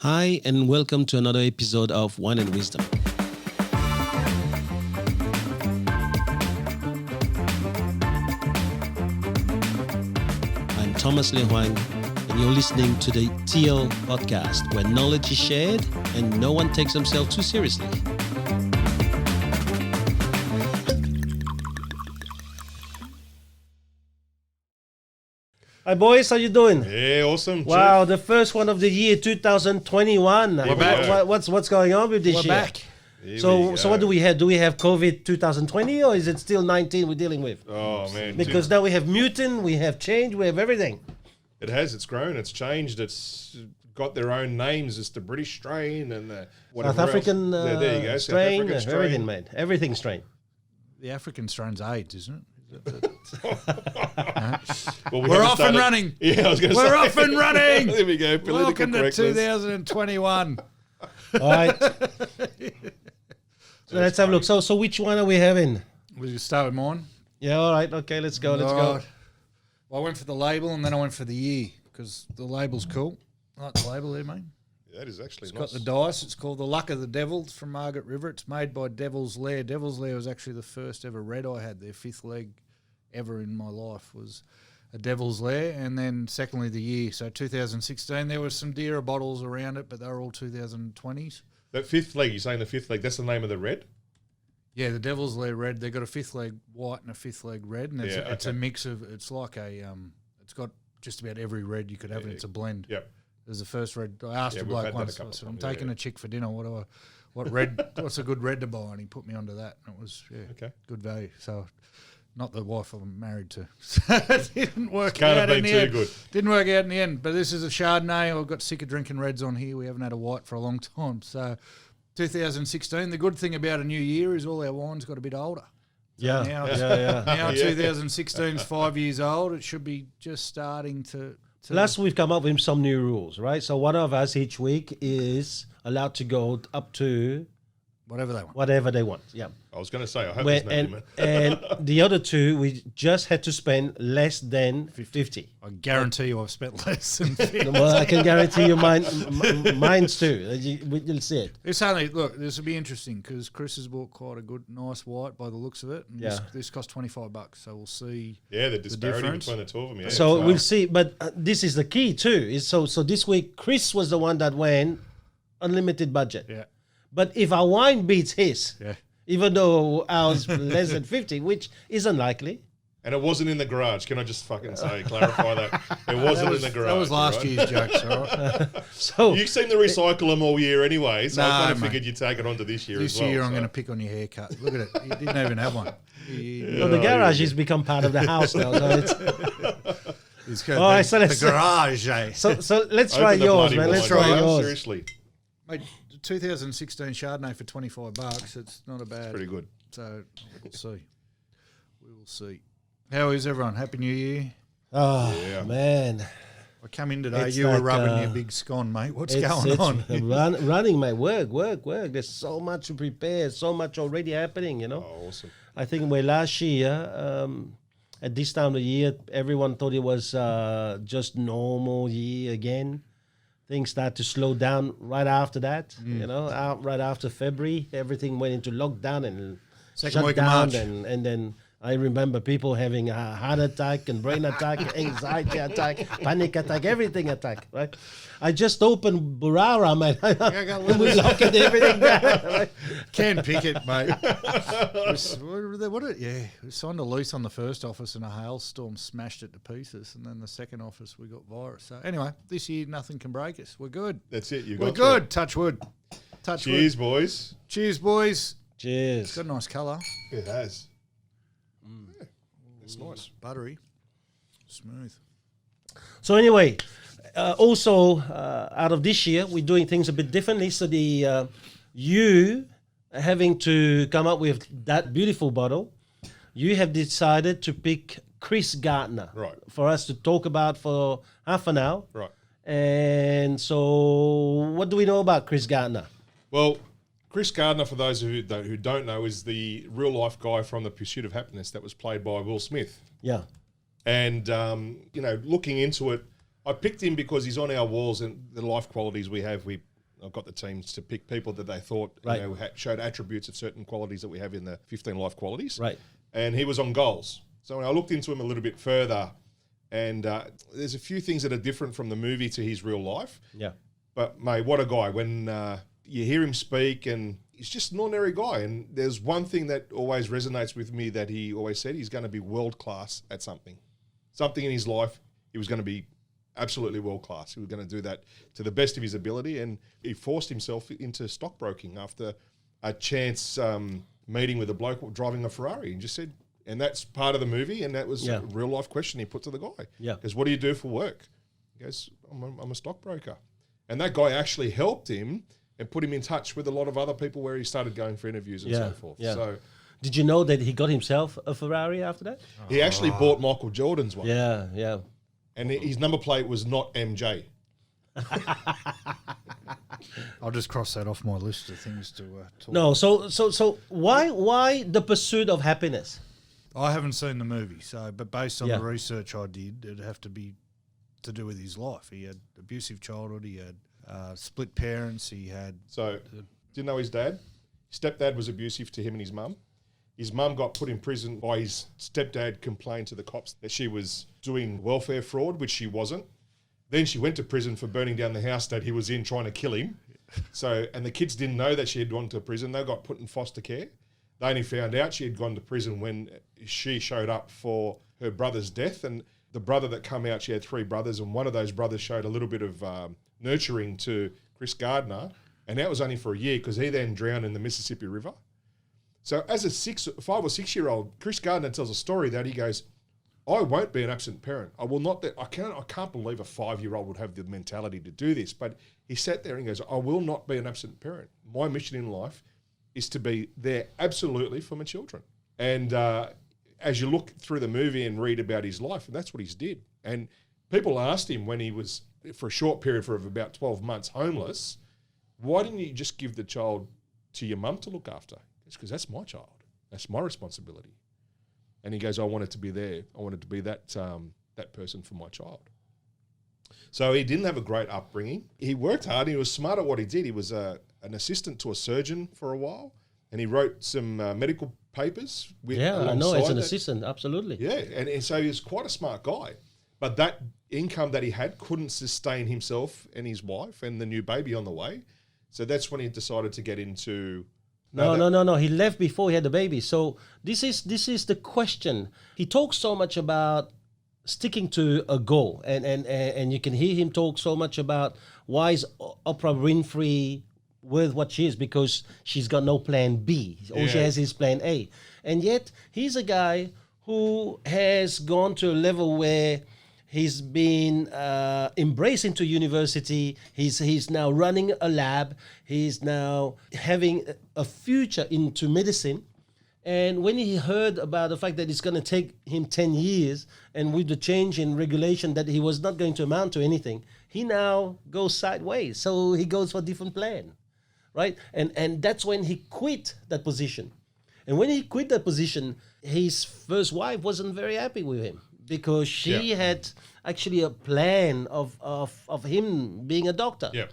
Hi, and welcome to another episode of Wine and Wisdom. I'm Thomas Hoang, and you're listening to the TL podcast, where knowledge is shared and no one takes themselves too seriously. Hi boys, how you doing? Yeah, awesome. Wow, Chief. the first one of the year 2021. We're back. What's going on with this year? We're back. So what do we have? Do we have COVID 2020 or is it still 19 we're dealing with? Oh man, Because now we have mutant, we have change, we have everything. it has. It's grown. It's changed. It's got their own names. It's the British strain and the whatever South African else. There you go. South strain, African strain. everything, mate. Everything strain. The African strain's AIDS, isn't it? Well, We're off and running. Yeah, I was going to say. We're off and running. There we go. Political Welcome to correctness. 2021. All right. So let's have a look. So which one are we having? We'll just start with mine. Yeah, all right. Okay, let's go. Let's go. Right. Well, I went for the label and then I went for the year because the label's cool. I like the label there, mate. That is actually It's nice. got the dice. It's called The Luck of the Devil. It's from Margaret River. It's made by Devil's Lair. Devil's Lair was actually the first ever red I had. Their fifth leg ever in my life was a Devil's Lair. And then secondly, the year. So 2016, there were some dearer bottles around it, but they were all 2020s. That fifth leg, you're saying the fifth leg, that's the name of the red? Yeah, the Devil's Lair red. They've got a fifth leg white and a fifth leg red. And it's, Yeah, it's a okay. mix of, it's like a, it's got just about every red you could have, and it's a blend. Yep. It was the first red. I asked Yeah, a we've bloke had that a once. I couple said, of "I'm times, taking yeah. a chick for dinner. What red? What's a good red to buy?" And he put me onto that, and it was Okay. good value. So, not the wife I'm married to. So it didn't work Can't out have in been the too end. good. Didn't work out in the end. But this is a Chardonnay. I've got sick of drinking reds on here. We haven't had a white for a long time. So, 2016. The good thing about a new year is all our wine's got a bit older. Yeah, Now, yeah. now Yeah. 2016 is 5 years old. It should be just starting to Plus, we've come up with some new rules, right? So one of us each week is allowed to go up to whatever they want. whatever they want. Yeah. I was going to say, I hope Where- there's no limit. and the other two, we just had to spend less than 50. I guarantee you I've spent less than 50. Well, I can guarantee you mine's too. You'll see it. It's only, look, this will be interesting because Chris has bought quite a good, nice white by the looks of it. And Yeah. this cost $25, so we'll see. Yeah, the disparity difference. between the two of them. Yeah, So we'll see. But this is the key too. Is so this week, Chris was the one that went unlimited budget. Yeah. But if our wine beats his, Yeah. even though ours less than 50, which is unlikely. And it wasn't in the garage. Can I just fucking clarify that? It wasn't in the garage. That was last right? year's jokes, all right? So You seem to recycle them all year anyway, so I No, kind of mate. figured you'd take it onto this year This as well. year I'm so. going to pick on your haircut. Look at it. You didn't even have one. well, the garage has become part of the house now. So it's, It's good. All right, so let's- the garage, eh? so let's Open try the yours, bloody man. Let's wine, try bro. yours. Seriously, Mate, 2016 Chardonnay for $25. It's not a bad. pretty good. So we'll see. We will see. How is everyone? Happy New Year. Oh Yeah. man, I come in today. It's You were like, rubbing your big scone, mate. What's going it's on? running my work. There's so much to prepare, so much already happening. You know. Oh, awesome. I think last year, at this time of the year, everyone thought it was just normal year again. Things start to slow down right after that. You know, right after February, everything went into lockdown and Second shut week of down, March. and then I remember people having a heart attack and brain attack, anxiety attack, panic attack, everything attack. Right? I just opened Burara, man. And we locked everything down. Right? Can pick it, mate. We signed a lease on the first office and a hailstorm smashed it to pieces. And then the second office, we got virus. So anyway, this year, nothing can break us. We're good. That's it. You We're got good. Touch wood. Touch Cheers, wood. boys. Cheers, boys. Cheers. It's got a nice colour. It has. Yeah, it's nice. Buttery. Smooth. So anyway, also out of this year, we're doing things a bit differently. So you having to come up with that beautiful bottle, you have decided to pick Chris Gardner Right. for us to talk about for half an hour. Right. And so, what do we know about Chris Gardner? Well, Chris Gardner, for those who don't know, is the real life guy from the Pursuit of Happyness that was played by Will Smith. Yeah. And, looking into it, I picked him because he's on our walls and the life qualities we have. We I've got the teams to pick people that they thought Right. showed attributes of certain qualities that we have in the 15 life qualities. Right. And he was on goals. So when I looked into him a little bit further, and there's a few things that are different from the movie to his real life. Yeah. But, mate, what a guy. When you hear him speak, and he's just an ordinary guy. And there's one thing that always resonates with me that he always said: he's going to be world-class at something. Something in his life, he was going to be absolutely world-class. He was going to do that to the best of his ability. And he forced himself into stockbroking after a chance meeting with a bloke driving a Ferrari, and just said, and that's part of the movie, and that was a real-life question he put to the guy. Yeah. Because what do you do for work? He goes, I'm a stockbroker. And that guy actually helped him and put him in touch with a lot of other people where he started going for interviews and so forth. Yeah. So Did you know that he got himself a Ferrari after that? he actually bought Michael Jordan's one. Yeah, yeah. And his number plate was not MJ. I'll just cross that off my list of things to talk. No, so why the pursuit of happiness? I haven't seen the movie, but based on Yeah. the research I did, it'd have to be to do with his life. He had abusive childhood. He had split parents. He had So, didn't know his dad. His stepdad was abusive to him and his mum. His mum got put in prison by his stepdad, complained to the cops that she was doing welfare fraud, which she wasn't. Then she went to prison for burning down the house that he was in, trying to kill him. So, and the kids didn't know that she had gone to prison. They got put in foster care. They only found out she had gone to prison when she showed up for her brother's death. And the brother that come out, she had 3 brothers, and one of those brothers showed a little bit of nurturing to Chris Gardner, and that was only for a year because he then drowned in the Mississippi River. So as a 5 or 6 year old, Chris Gardner tells a story that he goes, I won't be an absent parent. I will not. I can't believe a 5-year-old would have the mentality to do this. But he sat there and goes, I will not be an absent parent. My mission in life is to be there absolutely for my children. And as you look through the movie and read about his life, and that's what he's did. And people asked him when he was, for a short period of about 12 months, homeless, why didn't you just give the child to your mum to look after? It's because that's my child. That's my responsibility. And he goes, I wanted to be there. I wanted to be that person for my child. So he didn't have a great upbringing. He worked hard. He was smart at what he did. He was an assistant to a surgeon for a while, and he wrote some medical papers. I know, as an assistant, absolutely. Yeah, and so he was quite a smart guy. But that income that he had couldn't sustain himself and his wife and the new baby on the way. So that's when he decided to get into... No. He left before he had the baby. So this is the question. He talks so much about sticking to a goal, and you can hear him talk so much about why is Oprah Winfrey with what she is, because she's got no plan B. All she has is plan A. And yet he's a guy who has gone to a level where he's been embraced into university. He's now running a lab. He's now having a future into medicine. And when he heard about the fact that it's going to take him 10 years, and with the change in regulation that he was not going to amount to anything, he now goes sideways. So he goes for a different plan, right? And that's when he quit that position. And when he quit that position, his first wife wasn't very happy with him, because she had actually a plan of him being a doctor. Yeah.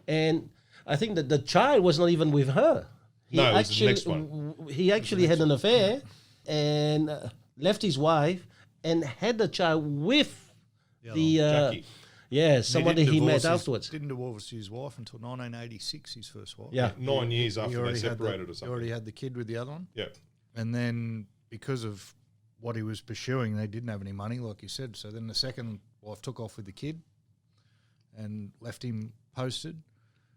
And I think that the child was not even with her. It was the next one. He actually had an affair and left his wife and had the child with Jackie. somebody he met afterwards. Didn't divorce his wife until 1986, his first wife. Yeah. 9 years after they already had separated or He something. already had the kid with the other one. Yeah. And then because of what he was pursuing, they didn't have any money, like you said. So then the second wife took off with the kid and left him posted.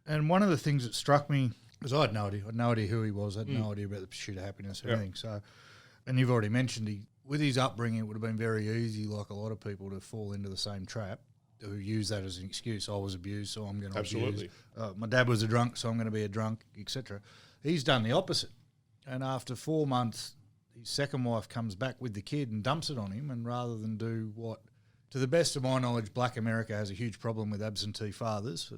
And one of the things that struck me, because I had no idea. I had no idea who he was. I had no idea about the Pursuit of Happyness or anything. So, and you've already mentioned with his upbringing, it would have been very easy, like a lot of people, to fall into the same trap, who use that as an excuse. I was abused, so I'm going to abuse. My dad was a drunk, so I'm going to be a drunk, etc. He's done the opposite. And after 4 months, his second wife comes back with the kid and dumps it on him, and rather than do what, to the best of my knowledge, Black America has a huge problem with absentee fathers.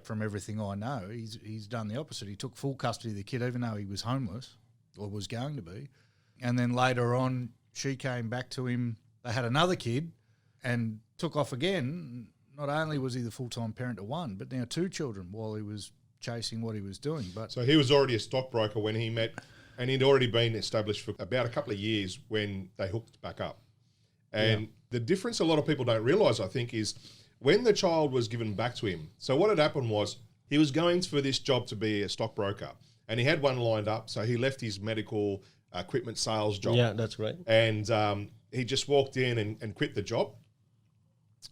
From everything I know, he's done the opposite. He took full custody of the kid, even though he was homeless or was going to be. And then later on, she came back to him. They had another kid and took off again. Not only was he the full-time parent to one, but now 2 children while he was chasing what he was doing. But So he was already a stockbroker when he met, and he'd already been established for about a couple of years when they hooked back up. And the difference a lot of people don't realise, I think, is when the child was given back to him. So what had happened was he was going for this job to be a stockbroker, and he had one lined up. So he left his medical equipment sales job. Yeah, that's right. And he just walked in and quit the job.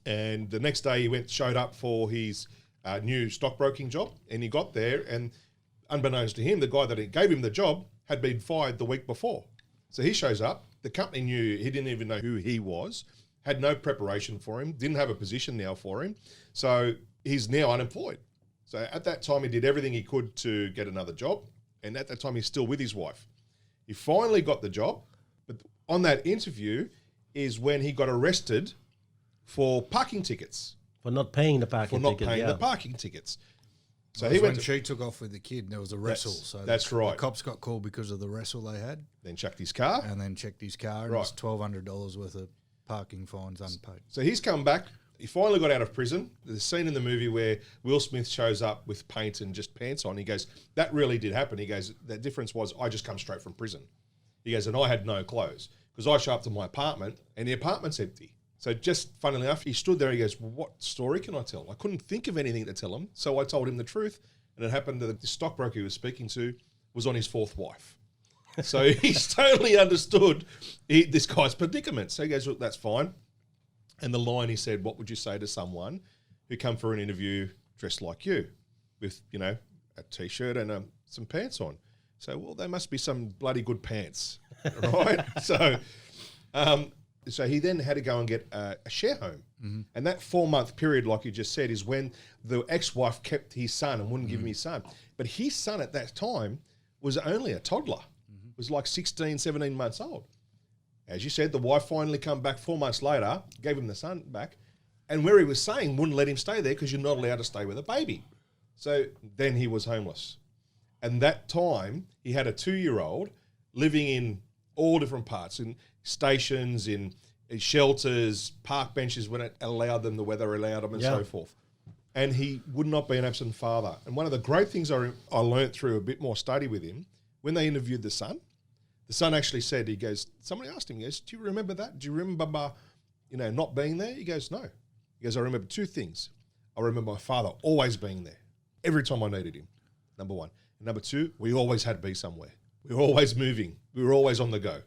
And the next day he showed up for his new stockbroking job, and he got there, and unbeknownst to him, the guy that gave him the job had been fired the week before. So he shows up. The company knew, he didn't even know who he was, had no preparation for him, didn't have a position now for him. So he's now unemployed. So at that time, he did everything he could to get another job. And at that time, he's still with his wife. He finally got the job. But on that interview is when he got arrested for parking tickets. For not paying the parking ticket. For not paying the parking tickets. So it he was went when she took off with the kid, and there was a wrestle. That's right. The cops got called because of the wrestle they had, then checked his car. and then checked his car, and it was $1,200 worth of parking fines unpaid. So he's come back. He finally got out of prison. There's a scene in the movie where Will Smith shows up with paint and just pants on. He goes, that really did happen. He goes, the difference was I just come straight from prison. He goes, and I had no clothes because I show up to my apartment and the apartment's empty. So just funnily enough, he stood there. He goes, well, what story can I tell? I couldn't think of anything to tell him. So I told him the truth. And it happened that the stockbroker he was speaking to was on his fourth wife. So he's totally understood this guy's predicament. So he goes, look, that's fine. And the line he said, what would you say to someone who come for an interview dressed like you with, a T-shirt and some pants on? So, well, they must be some bloody good pants, right? So he then had to go and get a share home. Mm-hmm. And that 4-month period, like you just said, is when the ex-wife kept his son and wouldn't give him his son. But his son at that time was only a toddler. Mm-hmm. Was like 16, 17 months old. As you said, the wife finally come back 4 months later, gave him the son back, and where he was staying wouldn't let him stay there because you're not allowed to stay with a baby. So then he was homeless. And that time, he had a 2-year-old living in all different parts, in stations, in shelters, park benches when it allowed them, the weather allowed them, and so forth. And he would not be an absent father. And one of the great things I learnt through a bit more study with him, when they interviewed the son actually said, he goes, somebody asked him, he goes, do you remember that? Do you remember, not being there? He goes, no. He goes, I remember 2 things. I remember my father always being there, every time I needed him, number 1. And number 2, we always had to be somewhere. We were always moving. We were always on the go.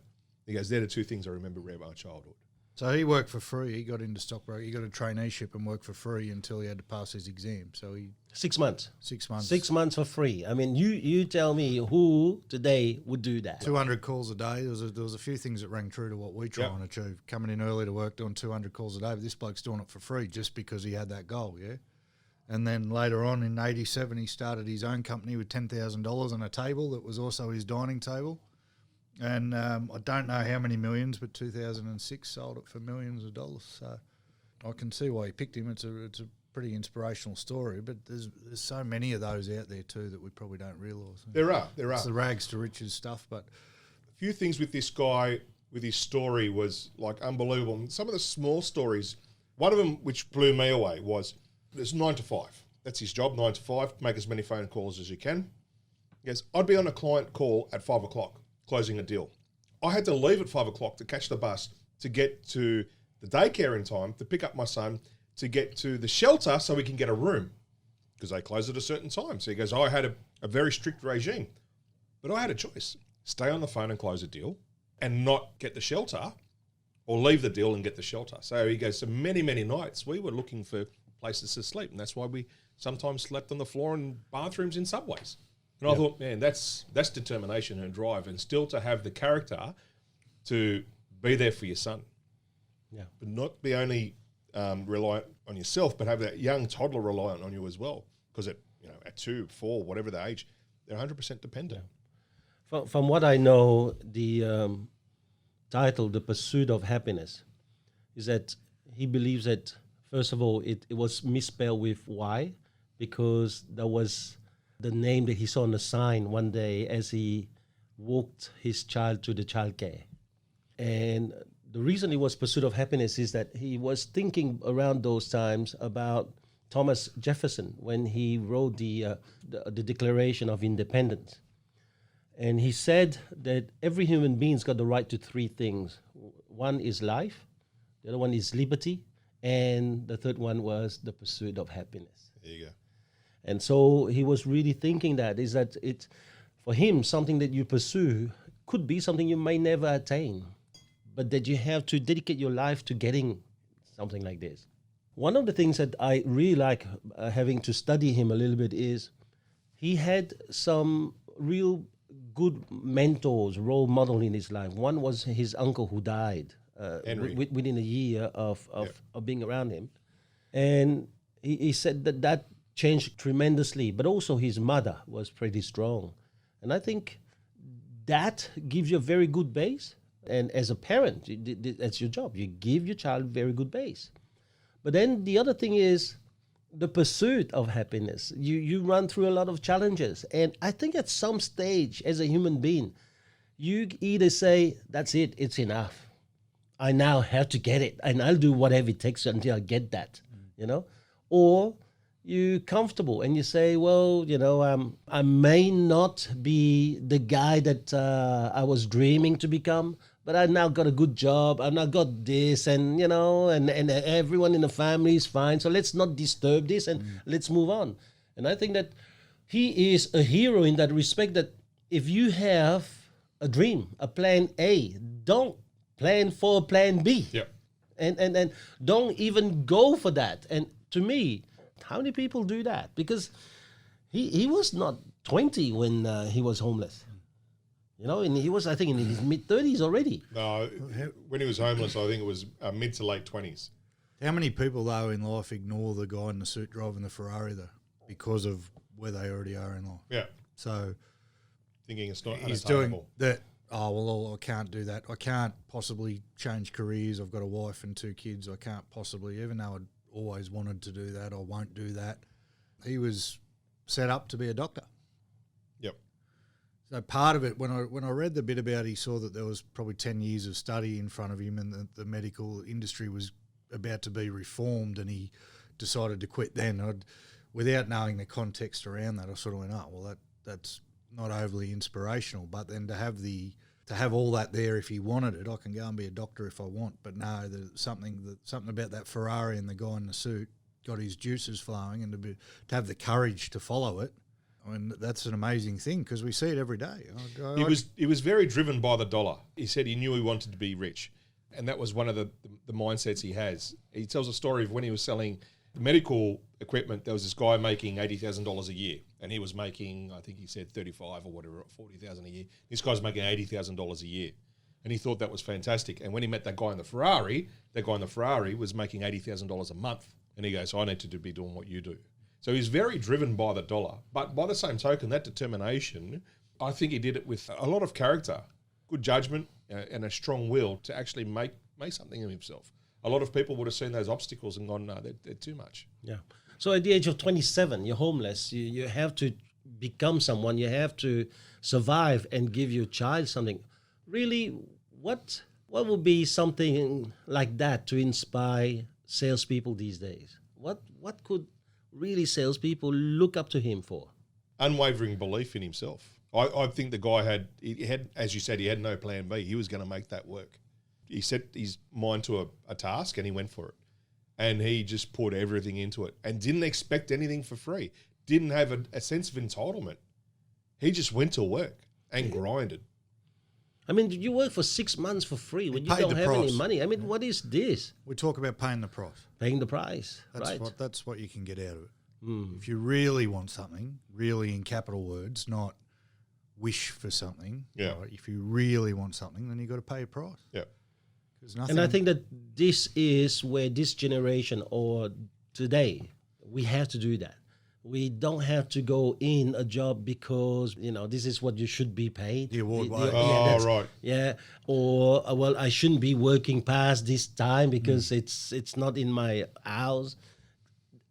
He goes, they're the 2 things I remember about my childhood. So he worked for free. He got into stockbroking. He got a traineeship and worked for free until he had to pass his exam. So 6 months. 6 months. 6 months for free. I mean, you tell me who today would do that. 200 calls a day. There was a few things that rang true to what we try and achieve. Coming in early to work, doing 200 calls a day. But this bloke's doing it for free just because he had that goal, yeah? And then later on in 87, he started his own company with $10,000 on a table that was also his dining table. And I don't know how many millions, but 2006 sold it for millions of dollars. So I can see why he picked him. It's a pretty inspirational story, but there's so many of those out there too that we probably don't realise. There are. It's the rags to riches stuff. But a few things with this guy, with his story, was like unbelievable. And some of the small stories, one of them which blew me away was it's 9 to 5. That's his job, 9 to 5. Make as many phone calls as you can. He goes, I'd be on a client call at 5 o'clock. Closing a deal. I had to leave at 5 o'clock to catch the bus to get to the daycare in time to pick up my son to get to the shelter so we can get a room because they close at a certain time. So he goes, I had a very strict regime, but I had a choice. Stay on the phone and close a deal and not get the shelter or leave the deal and get the shelter. So he goes, so many, many nights we were looking for places to sleep, and that's why we sometimes slept on the floor in bathrooms in subways. And I thought, man, that's determination and drive, and still to have the character to be there for your son. Yeah. But not be only reliant on yourself, but have that young toddler reliant on you as well. Because at 2, 4, whatever the age, they're 100% dependent. Yeah. From what I know, the title, The Pursuit of Happyness, is that he believes that, first of all, it was misspelled with Y because there was the name that he saw on the sign one day as he walked his child to the childcare. And the reason it was Pursuit of Happyness is that he was thinking around those times about Thomas Jefferson when he wrote the Declaration of Independence. And he said that every human being's got the right to three things. One is life, the other one is liberty, and the third one was the pursuit of happiness. There you go. And so he was really thinking that it's, for him, something that you pursue could be something you may never attain, but that you have to dedicate your life to getting something like this. One of the things that I really like having to study him a little bit is he had some real good mentors, role model in his life. One was his uncle who died within a year of being around him. And he said that changed tremendously, but also his mother was pretty strong. And I think that gives you a very good base. And as a parent, that's your job. You give your child a very good base. But then the other thing is the pursuit of happiness. You run through a lot of challenges. And I think at some stage as a human being, you either say, that's it, it's enough. I now have to get it. And I'll do whatever it takes until I get that, you know? Or you're comfortable and you say, well, you know, I may not be the guy that I was dreaming to become, but I now got a good job. I now got this, and you know, and everyone in the family is fine. So let's not disturb this and let's move on. And I think that he is a hero in that respect. That if you have a dream, a plan A, don't plan for plan B. Yeah. And don't even go for that. And to me, how many people do that? Because he was not 20 when he was homeless. You know, and he was, I think, in his mid-30s already. No, when he was homeless, I think it was mid to late 20s. How many people, though, in life ignore the guy in the suit driving the Ferrari, though, because of where they already are in life? Yeah. So Thinking it's not he's unattainable. doing that. Oh, well, I can't do that. I can't possibly change careers. I've got a wife and 2 kids. I can't possibly, even though I'd always wanted to do that, I won't do that. He was set up to be a doctor. Yep. So part of it, when I read the bit about, he saw that there was probably 10 years of study in front of him, and the medical industry was about to be reformed, and he decided to quit then. Without knowing the context around that, I sort of went, oh, well, that's not overly inspirational. But then to have all that there, if he wanted it, I can go and be a doctor if I want. But no, there's something about that Ferrari and the guy in the suit got his juices flowing, and to have the courage to follow it. I mean, that's an amazing thing because we see it every day. He was very driven by the dollar. He said he knew he wanted to be rich, and that was one of the mindsets he has. He tells a story of when he was selling medical equipment. There was this guy making $80,000 a year, and he was making, I think he said 35 or whatever, 40,000 a year. This guy's making $80,000 a year, and he thought that was fantastic. And when he met that guy in the Ferrari, was making $80,000 a month, and he goes, "I need to be doing what you do." So he's very driven by the dollar. But by the same token, that determination, I think he did it with a lot of character, good judgment, and a strong will to actually make something of himself. A lot of people would have seen those obstacles and gone, no, they're too much. Yeah. So at the age of 27, you're homeless. You have to become someone. You have to survive and give your child something. Really, what would be something like that to inspire salespeople these days? What could really salespeople look up to him for? Unwavering belief in himself. I think the guy had, as you said, he had no plan B. He was going to make that work. He set his mind to a task and he went for it. And he just put everything into it and didn't expect anything for free. Didn't have a sense of entitlement. He just went to work and grinded. I mean, you work for 6 months for free when you don't have any money. I mean, what is this? We talk about paying the price. Paying the price, right? That's what you can get out of it. If you really want something, really in capital words, not wish for something. Yeah. Right? If you really want something, then you've got to pay a price. Yeah. And I think that this is where this generation or today, we have to do that. We don't have to go in a job because, this is what you should be paid. The award. Right. Yeah. Or, well, I shouldn't be working past this time because it's not in my house.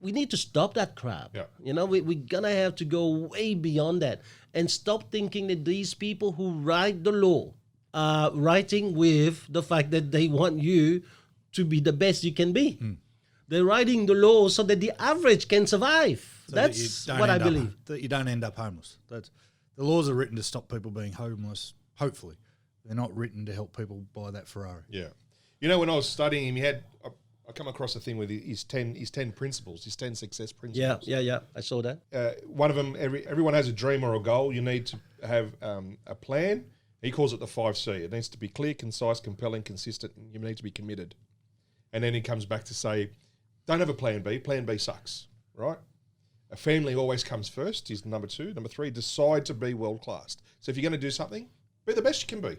We need to stop that crap. Yeah. We're going to have to go way beyond that and stop thinking that these people who write the law are writing with the fact that they want you to be the best you can be. They're writing the law so that the average can survive. So that That's you don't what I end up- believe. That you don't end up homeless. The laws are written to stop people being homeless, hopefully. They're not written to help people buy that Ferrari. Yeah. You know, when I was studying him, I come across a thing with his 10 principles, his 10 success principles. Yeah. I saw that. One of them, everyone has a dream or a goal. You need to have a plan. He calls it the 5C. It needs to be clear, concise, compelling, consistent, and you need to be committed. And then he comes back to say, don't have a plan B. Plan B sucks, right? A family always comes first is number 2. Number 3, decide to be world-class. So if you're going to do something, be the best you can be.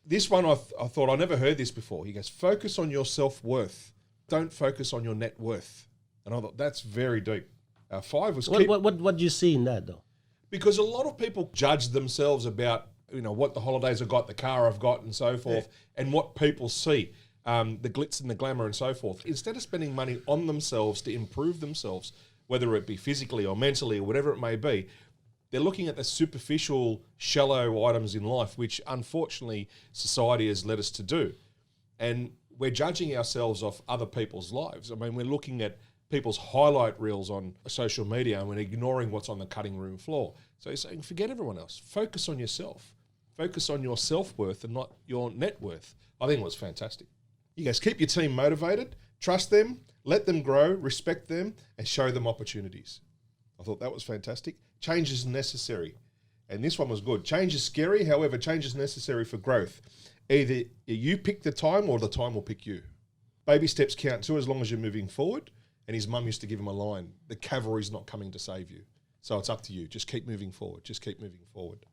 This one, I thought, I never heard this before. He goes, focus on your self-worth. Don't focus on your net worth. And I thought, that's very deep. 5 was... What do you see in that, though? Because a lot of people judge themselves about, what the holidays I've got, the car I've got, and so forth, and what people see, the glitz and the glamour and so forth. Instead of spending money on themselves to improve themselves, whether it be physically or mentally or whatever it may be, they're looking at the superficial, shallow items in life, which unfortunately society has led us to do. And we're judging ourselves off other people's lives. I mean, we're looking at people's highlight reels on social media and we're ignoring what's on the cutting room floor. So he's saying, forget everyone else. Focus on yourself. Focus on your self-worth and not your net worth. I think it was fantastic. You guys keep your team motivated, trust them, let them grow, respect them, and show them opportunities. I thought that was fantastic. Change is necessary. And this one was good. Change is scary, however, change is necessary for growth. Either you pick the time or the time will pick you. Baby steps count too as long as you're moving forward. And his mum used to give him a line, the cavalry's not coming to save you. So it's up to you. Just keep moving forward. Just keep moving forward.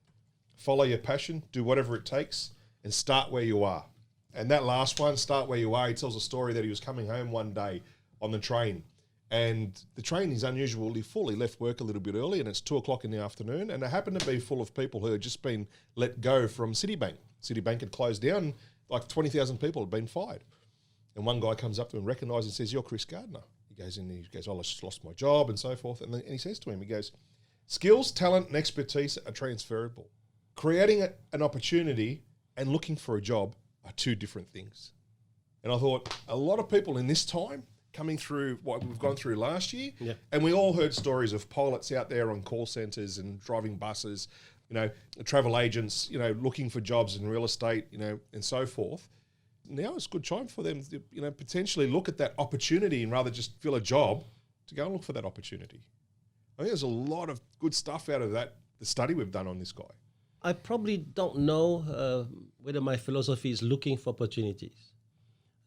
Follow your passion, do whatever it takes, and start where you are. And that last one, start where you are, he tells a story that he was coming home one day on the train. And the train is unusually full. He left work a little bit early and it's 2:00 in the afternoon. And it happened to be full of people who had just been let go from Citibank. Citibank had closed down, like 20,000 people had been fired. And one guy comes up to him, recognises and says, "You're Chris Gardner." He goes in and he goes, "I just lost my job," and so forth. And he says to him, he goes, "Skills, talent and expertise are transferable. Creating an opportunity and looking for a job are two different things." And I thought, a lot of people in this time, coming through what we've gone through last year, and we all heard stories of pilots out there on call centres and driving buses, travel agents, looking for jobs in real estate, and so forth. Now it's a good time for them to, potentially look at that opportunity and rather just fill a job to go and look for that opportunity. I think there's a lot of good stuff out of that, the study we've done on this guy. I probably don't know whether my philosophy is looking for opportunities.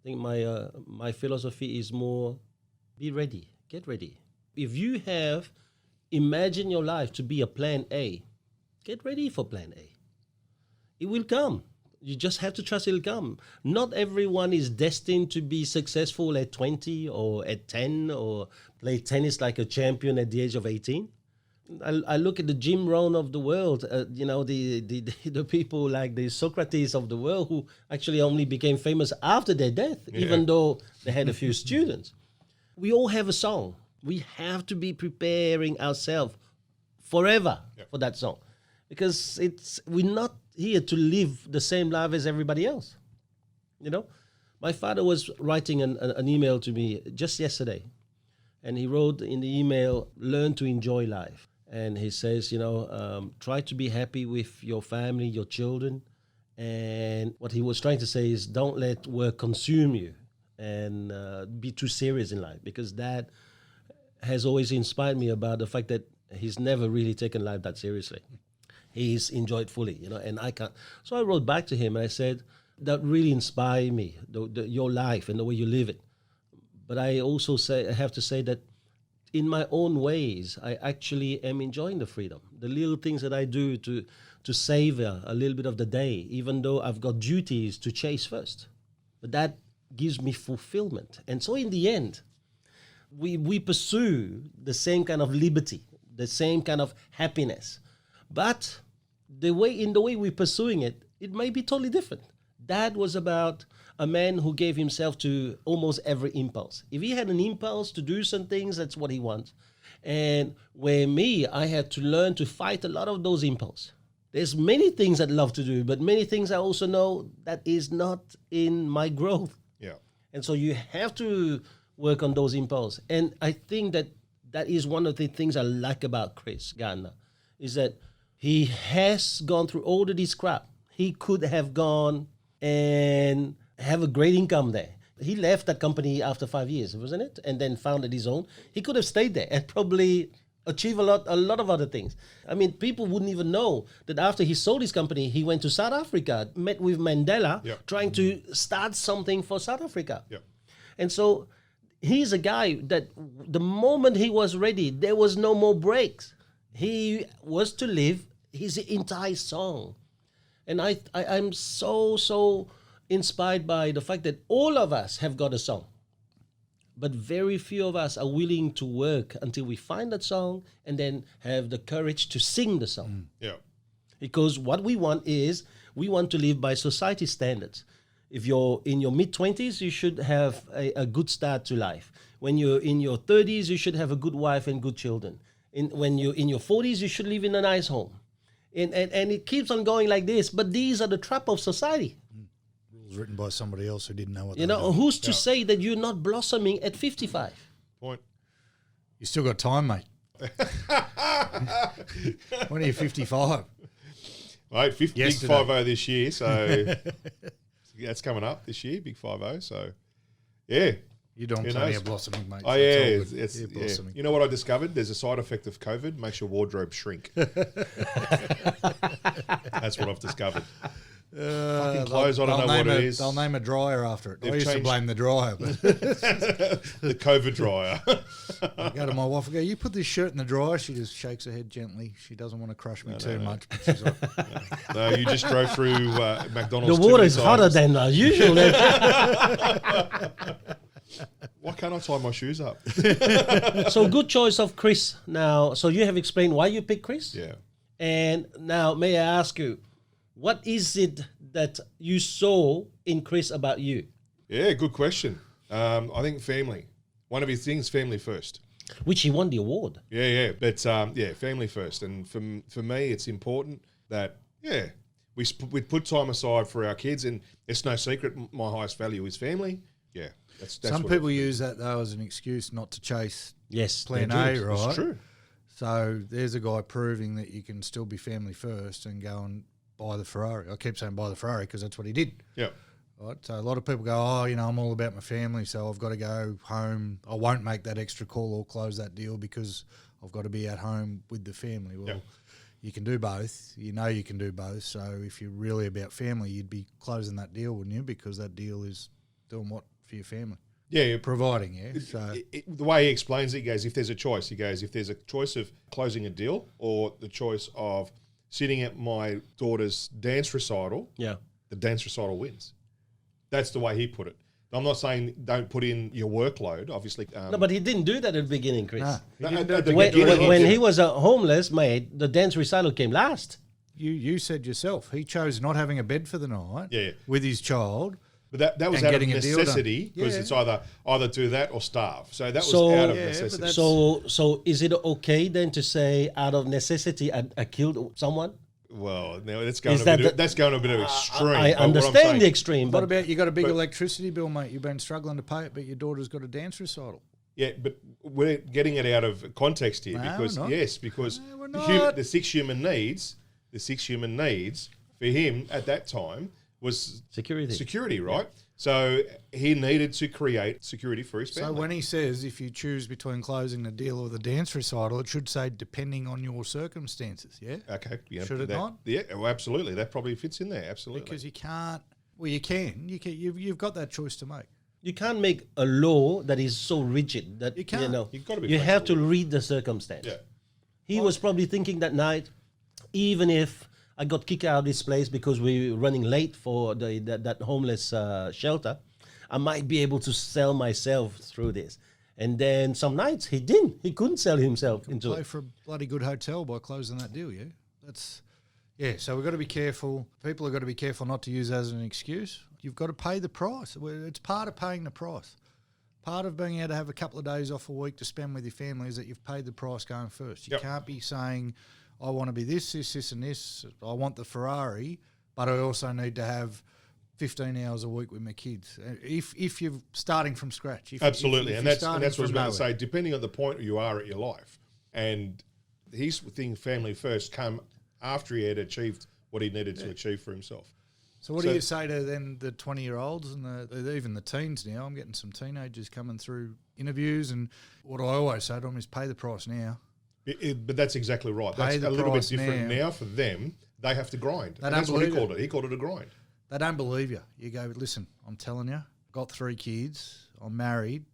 I think my philosophy is more be ready, get ready. If you imagine your life to be a plan A, get ready for plan A. It will come. You just have to trust it'll come. Not everyone is destined to be successful at 20 or at 10 or play tennis like a champion at the age of 18. I look at the Jim Rohn of the world, the people like the Socrates of the world who actually only became famous after their death, even though they had a few students. We all have a song. We have to be preparing ourselves forever for that song, because we're not here to live the same life as everybody else. My father was writing an email to me just yesterday, and he wrote in the email, "Learn to enjoy life." And he says, try to be happy with your family, your children. And what he was trying to say is don't let work consume you and be too serious in life, because that has always inspired me about the fact that he's never really taken life that seriously. He's enjoyed fully, and I can't. So I wrote back to him and I said, that really inspired me, your life and the way you live it. But I also have to say that in my own ways, I actually am enjoying the freedom. The little things that I do to savor a little bit of the day, even though I've got duties to chase first. But that gives me fulfillment. And so in the end, we pursue the same kind of liberty, the same kind of happiness. But the way we're pursuing it, it may be totally different. That was about a man who gave himself to almost every impulse. If he had an impulse to do some things, that's what he wants. And where I had to learn to fight a lot of those impulses. There's many things I'd love to do, but many things I also know that is not in my growth. Yeah. And so you have to work on those impulse. And I think that is one of the things I like about Chris Gardner, is that he has gone through all of this crap. He could have gone and have a great income there. He left that company after 5 years, wasn't it? And then founded his own. He could have stayed there and probably achieved a lot of other things. I mean, people wouldn't even know that after he sold his company, he went to South Africa, met with Mandela, trying to start something for South Africa. Yep. And so he's a guy that the moment he was ready, there was no more breaks. He was to live his entire song. And I'm so inspired by the fact that all of us have got a song, but very few of us are willing to work until we find that song and then have the courage to sing the song. Yeah. Because what we want is, we want to live by society standards. If you're in your mid-20s, you should have a good start to life. When you're in your 30s, you should have a good wife and good children. When you're in your 40s, you should live in a nice home. And it keeps on going like this, but these are the trap of society. Rules written by somebody else who didn't know what You know, who's to say that you're not blossoming at 55? Point. You still got time, mate. When are you 55? Right, big Yesterday. 5-0 this year, so that's coming up this year, big 5-0. So, yeah. You don't Who plenty knows? of blossoming, mate. Oh, so yeah, it's all good. it's You're yeah. blossoming. You know what I discovered? There's a side effect of COVID, makes your wardrobe shrink. That's what I've discovered. Fucking clothes, I don't know what it is. They'll name a dryer after it. I They've used to changed- blame the dryer. But The COVID dryer. I go to my wife and go, you put this shirt in the dryer? She just shakes her head gently. She doesn't want to crush me too much. But she's like, No, you just drove through McDonald's. The too water many is hotter times. than usual. Why can't I tie my shoes up? So good choice of Chris. Now, so you have explained why you picked Chris. Yeah. And now may I ask you, what is it that you saw in Chris about you? Yeah, good question. I think family. One of his things, family first. Which he won the award. Yeah. But family first. And for me, it's important that, we put time aside for our kids. And it's no secret, my highest value is family. Yeah. That's some what people it- use that, though, as an excuse not to chase Yes. plan they A, do. right? It's true. So there's a guy proving that you can still be family first and go and buy the Ferrari. I keep saying buy the Ferrari because that's what he did. Yeah. Right. So a lot of people go, I'm all about my family, so I've got to go home. I won't make that extra call or close that deal because I've got to be at home with the family. Well, you can do both. You know you can do both. So if you're really about family, you'd be closing that deal, wouldn't you? Because that deal is doing what for your family? Yeah. Providing, yeah. So The way he explains it, he goes, if there's a choice, if there's a choice of closing a deal or the choice of sitting at my daughter's dance recital, Yeah. the dance recital wins. That's the way he put it. I'm not saying don't put in your workload, obviously. No, but he didn't do that at the beginning, Chris. When He was a homeless mate, the dance recital came last. you said yourself, he chose not having a bed for the night with his child. But that was and out of getting a deal done. necessity because it's either do that or starve. So that was So- out of Yeah, but necessity. that's- So is it okay then to say out of necessity I killed someone? Well, now that's going Is a that bit. the- That's going a bit of extreme. I but what I'm understand saying- the extreme, What but about you got a big electricity bill, mate? You've been struggling to pay it, but your daughter's got a dance recital. Yeah, but we're getting it out of context here No, because we're not. because No, we're the not. six human needs for him at that time was security. right? So he needed to create security for his So family. when he says if you choose between closing the deal or the dance recital, it should say depending on your circumstances, yeah? Okay, yeah, Should it that- not? Yeah, well, absolutely. That probably fits in there. Absolutely. Because you can't. Well, you can. You've got that choice to make. You can't make a law that is so rigid that You can't. You've gotta be you have to flexible. read the circumstance. Yeah. He was probably thinking that night, even if I got kicked out of this place because we were running late for that homeless shelter, I might be able to sell myself through this. And then some nights he didn't. He couldn't sell himself into Play it. for a bloody good hotel by closing that deal, yeah? So we've got to be careful. People have got to be careful not to use that as an excuse. You've got to pay the price. It's part of paying the price. Part of being able to have a couple of days off a week to spend with your family is that you've paid the price going first. You can't be saying, I want to be this, and this. I want the Ferrari, but I also need to have 15 hours a week with my kids. If you're starting from scratch. Absolutely. If and you're that's what I was about to say, depending on the point you are at your life. And his thing, family first, came after he had achieved what he needed to achieve for himself. So what do you say to then the 20-year-olds and even the teens now? I'm getting some teenagers coming through interviews, and what I always say to them is pay the price now. But that's exactly right. That's a little bit different now for them. They have to grind. And that's what he called it. He called it a grind. They don't believe you. You go, listen, I'm telling you, got 3 kids, I'm married,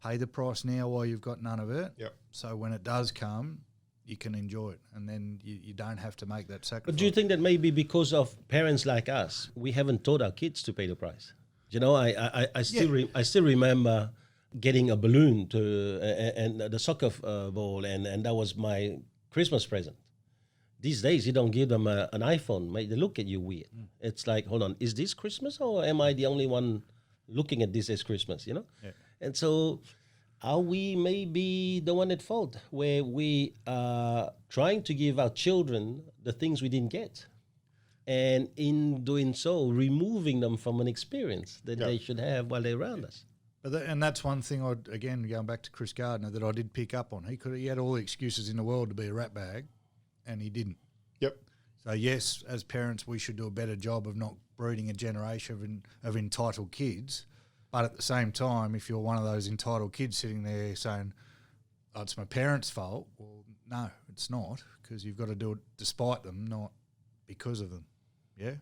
pay the price now while you've got none of it. Yep. So when it does come, you can enjoy it, and then you don't have to make that sacrifice. But do you think that maybe because of parents like us, we haven't taught our kids to pay the price? You know, I still remember getting a balloon and the soccer ball, and that was my Christmas present. These days, you don't give them an iPhone, mate. They look at you weird. It's like, hold on, is this Christmas, or am I the only one looking at this as Christmas? You know, and so. Are we maybe the one at fault where we are trying to give our children the things we didn't get? And in doing so, removing them from an experience that they should have while they're around us. And that's one thing, again, going back to Chris Gardner, that I did pick up on. He had all the excuses in the world to be a rat bag, and he didn't. Yep. So, yes, as parents, we should do a better job of not breeding a generation of entitled kids. But at the same time, if you're one of those entitled kids sitting there saying, oh, it's my parents' fault, well, no, it's not, because you've got to do it despite them, not because of them. Yeah?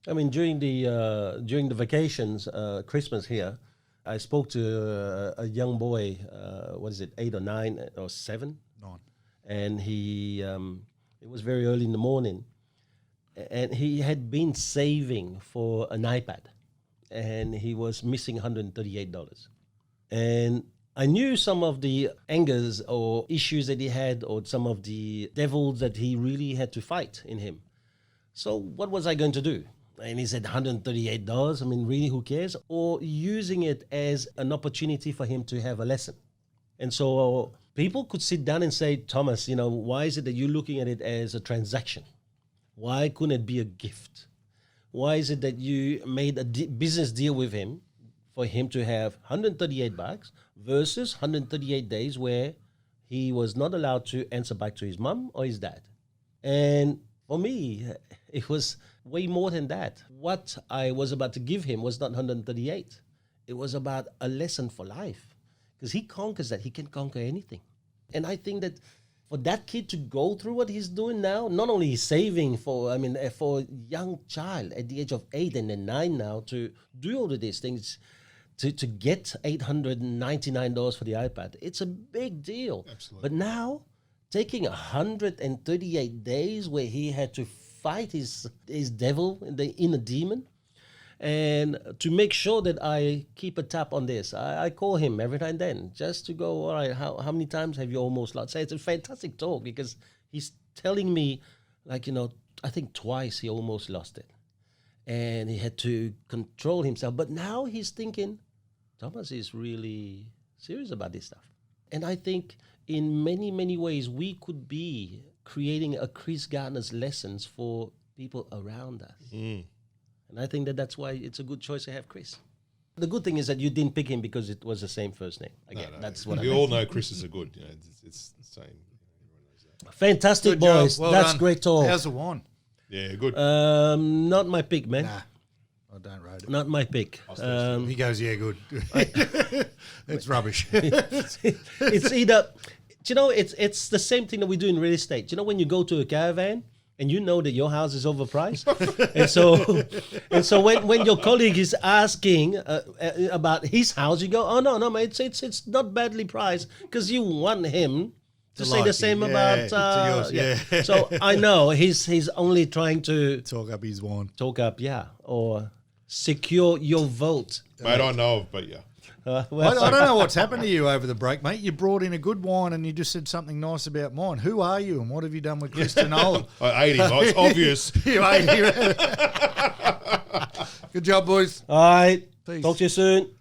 I mean, during the vacations, Christmas here, I spoke to a young boy, 8 or 9 or 7? 9. And it was very early in the morning, and he had been saving for an iPad. And he was missing $138. And I knew some of the angers or issues that he had, or some of the devils that he really had to fight in him. So what was I going to do? And he said, $138, I mean, really, who cares? Or using it as an opportunity for him to have a lesson. And so people could sit down and say, Thomas, you know, why is it that you're looking at it as a transaction? Why couldn't it be a gift? Why is it that you made a business deal with him for him to have $138 versus 138 days where he was not allowed to answer back to his mom or his dad? And for me, it was way more than that. What I was about to give him was not 138. It was about a lesson for life, because he conquers that. He can conquer anything. And I think that for that kid to go through what he's doing now, not only he's saving for a young child at the age of 8 and then 9 now to do all of these things, to get $899 for the iPad, it's a big deal. Absolutely. But now, taking 138 days where he had to fight his devil, the inner demon, and to make sure that I keep a tap on this, I call him every now and then just to go, all right, how many times have you almost lost? So it's a fantastic talk, because he's telling me, like, you know, I think twice he almost lost it. And he had to control himself. But now he's thinking, Thomas is really serious about this stuff. And I think in many, many ways, we could be creating a Chris Gardner's lessons for people around us. And I think that that's why it's a good choice to have Chris. The good thing is that you didn't pick him because it was the same first name. Again, that's what we all know Chris is a good. You know, it's the same. Everyone knows that. Fantastic, Good boys. job. Well That's done. great talk. How's the wine? Yeah, good. Not my pick, man. Nah, I don't rate it. Not my pick. He goes, yeah, good. It's rubbish. It's either, you know, it's the same thing that we do in real estate. You know, when you go to a caravan and you know that your house is overpriced, and so when your colleague is asking about his house, you go, oh no, mate, it's not badly priced, because you want him to say the same about to yours, yeah. So I know he's only trying to Talk up his wine. talk up, or secure your vote. Mate, I know of, but yeah. I don't know what's happened to you over the break, mate. You brought in a good wine and you just said something nice about mine. Who are you and what have you done with Kristen Nolan? I ate him. It's obvious. You ate him. Good job, boys. All right. Peace. Talk to you soon.